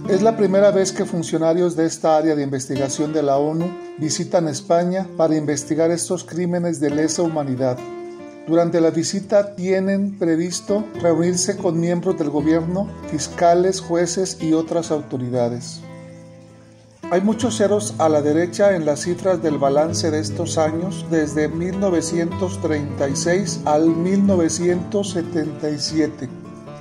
Es la primera vez que funcionarios de esta área de investigación de la ONU visitan España para investigar estos crímenes de lesa humanidad. Durante la visita tienen previsto reunirse con miembros del gobierno, fiscales, jueces y otras autoridades. Hay muchos ceros a la derecha en las cifras del balance de estos años, desde 1936 al 1977.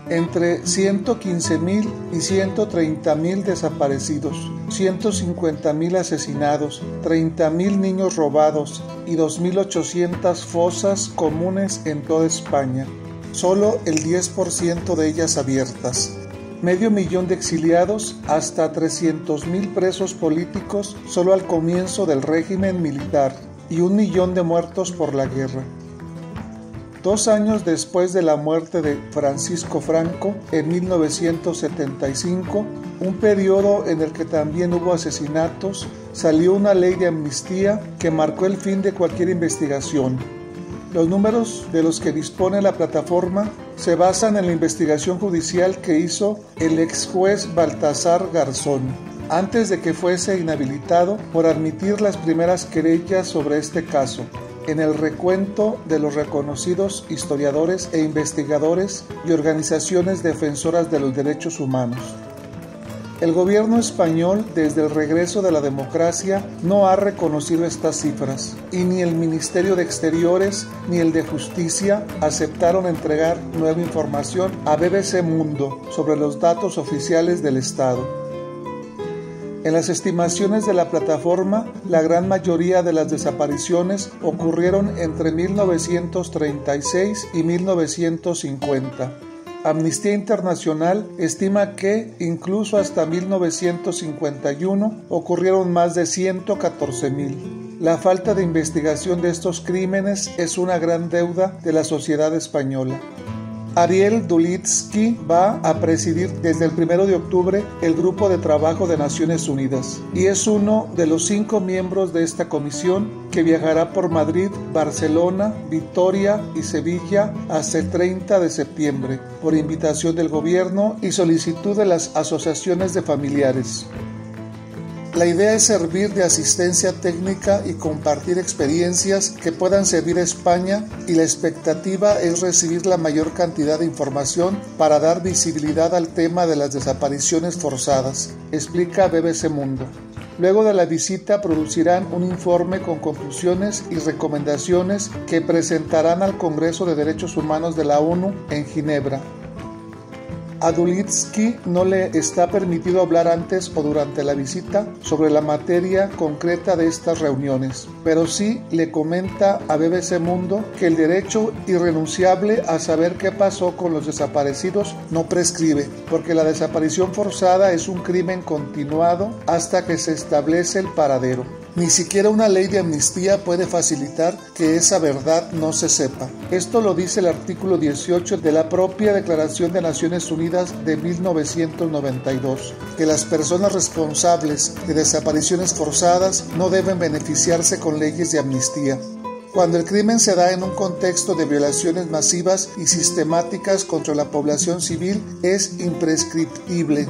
Entre 115.000 y 130.000 desaparecidos, 150.000 asesinados, 30.000 niños robados y 2.800 fosas comunes en toda España, solo el 10% de ellas abiertas. 500.000 de exiliados, hasta 300.000 presos políticos solo al comienzo del régimen militar y 1 millón de muertos por la guerra. 2 años después de la muerte de Francisco Franco, en 1975, un periodo en el que también hubo asesinatos, salió una ley de amnistía que marcó el fin de cualquier investigación. Los números de los que dispone la plataforma se basan en la investigación judicial que hizo el ex juez Baltasar Garzón, antes de que fuese inhabilitado por admitir las primeras querellas sobre este caso, en el recuento de los reconocidos historiadores e investigadores y organizaciones defensoras de los derechos humanos. El gobierno español, desde el regreso de la democracia, no ha reconocido estas cifras, y ni el Ministerio de Exteriores ni el de Justicia aceptaron entregar nueva información a BBC Mundo sobre los datos oficiales del Estado. En las estimaciones de la plataforma, la gran mayoría de las desapariciones ocurrieron entre 1936 y 1950. Amnistía Internacional estima que, incluso hasta 1951, ocurrieron más de 114.000. La falta de investigación de estos crímenes es una gran deuda de la sociedad española. Ariel Dulitsky va a presidir desde el 1 de octubre el Grupo de Trabajo de Naciones Unidas y es uno de los 5 miembros de esta comisión que viajará por Madrid, Barcelona, Vitoria y Sevilla hasta el 30 de septiembre por invitación del gobierno y solicitud de las asociaciones de familiares. La idea es servir de asistencia técnica y compartir experiencias que puedan servir a España, y la expectativa es recibir la mayor cantidad de información para dar visibilidad al tema de las desapariciones forzadas, explica BBC Mundo. Luego de la visita producirán un informe con conclusiones y recomendaciones que presentarán al Congreso de Derechos Humanos de la ONU en Ginebra. A Dulitsky no le está permitido hablar antes o durante la visita sobre la materia concreta de estas reuniones, pero sí le comenta a BBC Mundo que el derecho irrenunciable a saber qué pasó con los desaparecidos no prescribe, porque la desaparición forzada es un crimen continuado hasta que se establece el paradero. Ni siquiera una ley de amnistía puede facilitar que esa verdad no se sepa. Esto lo dice el artículo 18 de la propia Declaración de Naciones Unidas de 1992, que las personas responsables de desapariciones forzadas no deben beneficiarse con leyes de amnistía. Cuando el crimen se da en un contexto de violaciones masivas y sistemáticas contra la población civil, es imprescriptible.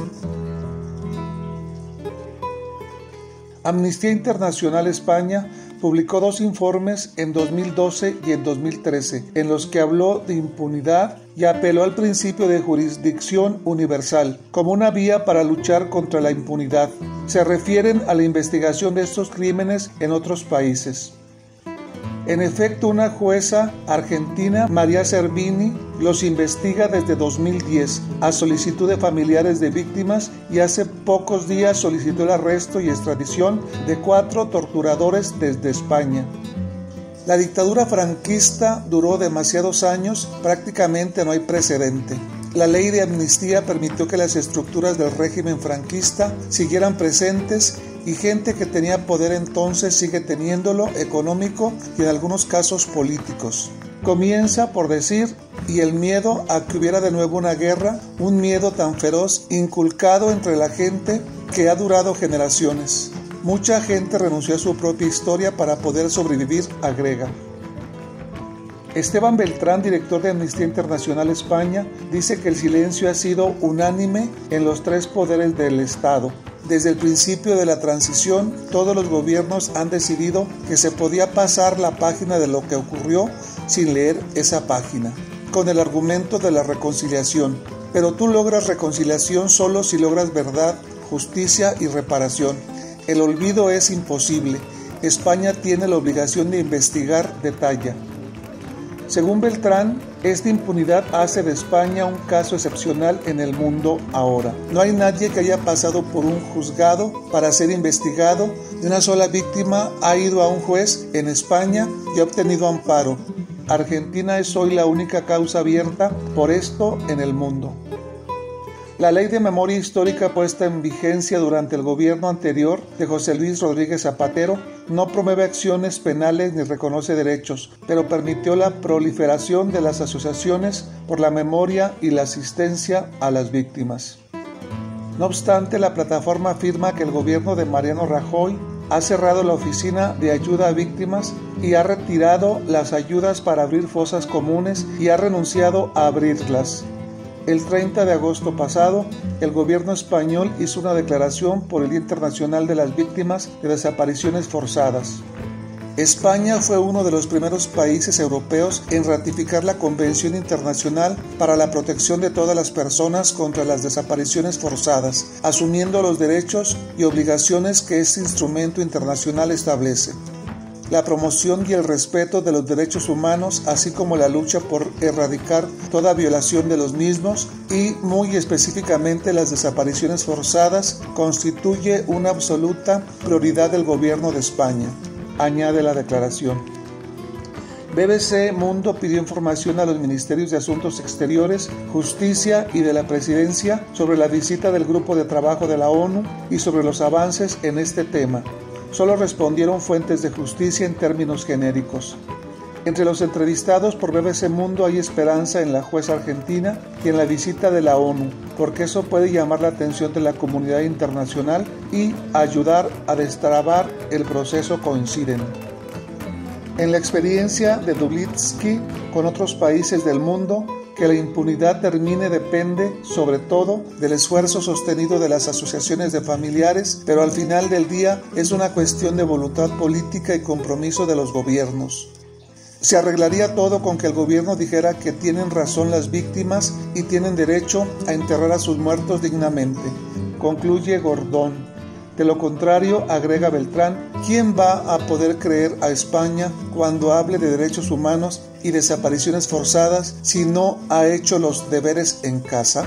Amnistía Internacional España publicó 2 informes en 2012 y en 2013, en los que habló de impunidad y apeló al principio de jurisdicción universal como una vía para luchar contra la impunidad. Se refieren a la investigación de estos crímenes en otros países. En efecto, una jueza argentina, María Servini, los investiga desde 2010 a solicitud de familiares de víctimas, y hace pocos días solicitó el arresto y extradición de 4 torturadores desde España. La dictadura franquista duró demasiados años, prácticamente no hay precedente. La ley de amnistía permitió que las estructuras del régimen franquista siguieran presentes, y gente que tenía poder entonces sigue teniéndolo, económico y en algunos casos políticos. Comienza por decir, y el miedo a que hubiera de nuevo una guerra, un miedo tan feroz inculcado entre la gente que ha durado generaciones. Mucha gente renunció a su propia historia para poder sobrevivir, agrega. Esteban Beltrán, director de Amnistía Internacional España, dice que el silencio ha sido unánime en los tres poderes del Estado. Desde el principio de la transición, todos los gobiernos han decidido que se podía pasar la página de lo que ocurrió sin leer esa página, con el argumento de la reconciliación. Pero tú logras reconciliación solo si logras verdad, justicia y reparación. El olvido es imposible. España tiene la obligación de investigar, detalla. Según Beltrán, esta impunidad hace de España un caso excepcional en el mundo ahora. No hay nadie que haya pasado por un juzgado para ser investigado. Ni una sola víctima ha ido a un juez en España y ha obtenido amparo. Argentina es hoy la única causa abierta por esto en el mundo. La Ley de Memoria Histórica puesta en vigencia durante el gobierno anterior de José Luis Rodríguez Zapatero no promueve acciones penales ni reconoce derechos, pero permitió la proliferación de las asociaciones por la memoria y la asistencia a las víctimas. No obstante, la plataforma afirma que el gobierno de Mariano Rajoy ha cerrado la oficina de ayuda a víctimas y ha retirado las ayudas para abrir fosas comunes y ha renunciado a abrirlas. El 30 de agosto pasado, el gobierno español hizo una declaración por el Día Internacional de las Víctimas de Desapariciones Forzadas. España fue uno de los primeros países europeos en ratificar la Convención Internacional para la Protección de todas las personas contra las desapariciones forzadas, asumiendo los derechos y obligaciones que este instrumento internacional establece. La promoción y el respeto de los derechos humanos, así como la lucha por erradicar toda violación de los mismos y, muy específicamente, las desapariciones forzadas, constituye una absoluta prioridad del gobierno de España, añade la declaración. BBC Mundo pidió información a los Ministerios de Asuntos Exteriores, Justicia y de la Presidencia sobre la visita del Grupo de Trabajo de la ONU y sobre los avances en este tema. Solo respondieron fuentes de justicia en términos genéricos. Entre los entrevistados por BBC Mundo hay esperanza en la jueza argentina y en la visita de la ONU, porque eso puede llamar la atención de la comunidad internacional y ayudar a destrabar el proceso, coinciden. En la experiencia de Dublinski con otros países del mundo, que la impunidad termine depende, sobre todo, del esfuerzo sostenido de las asociaciones de familiares, pero al final del día es una cuestión de voluntad política y compromiso de los gobiernos. Se arreglaría todo con que el gobierno dijera que tienen razón las víctimas y tienen derecho a enterrar a sus muertos dignamente, concluye Gordón. De lo contrario, agrega Beltrán, ¿quién va a poder creer a España cuando hable de derechos humanos y desapariciones forzadas si no ha hecho los deberes en casa?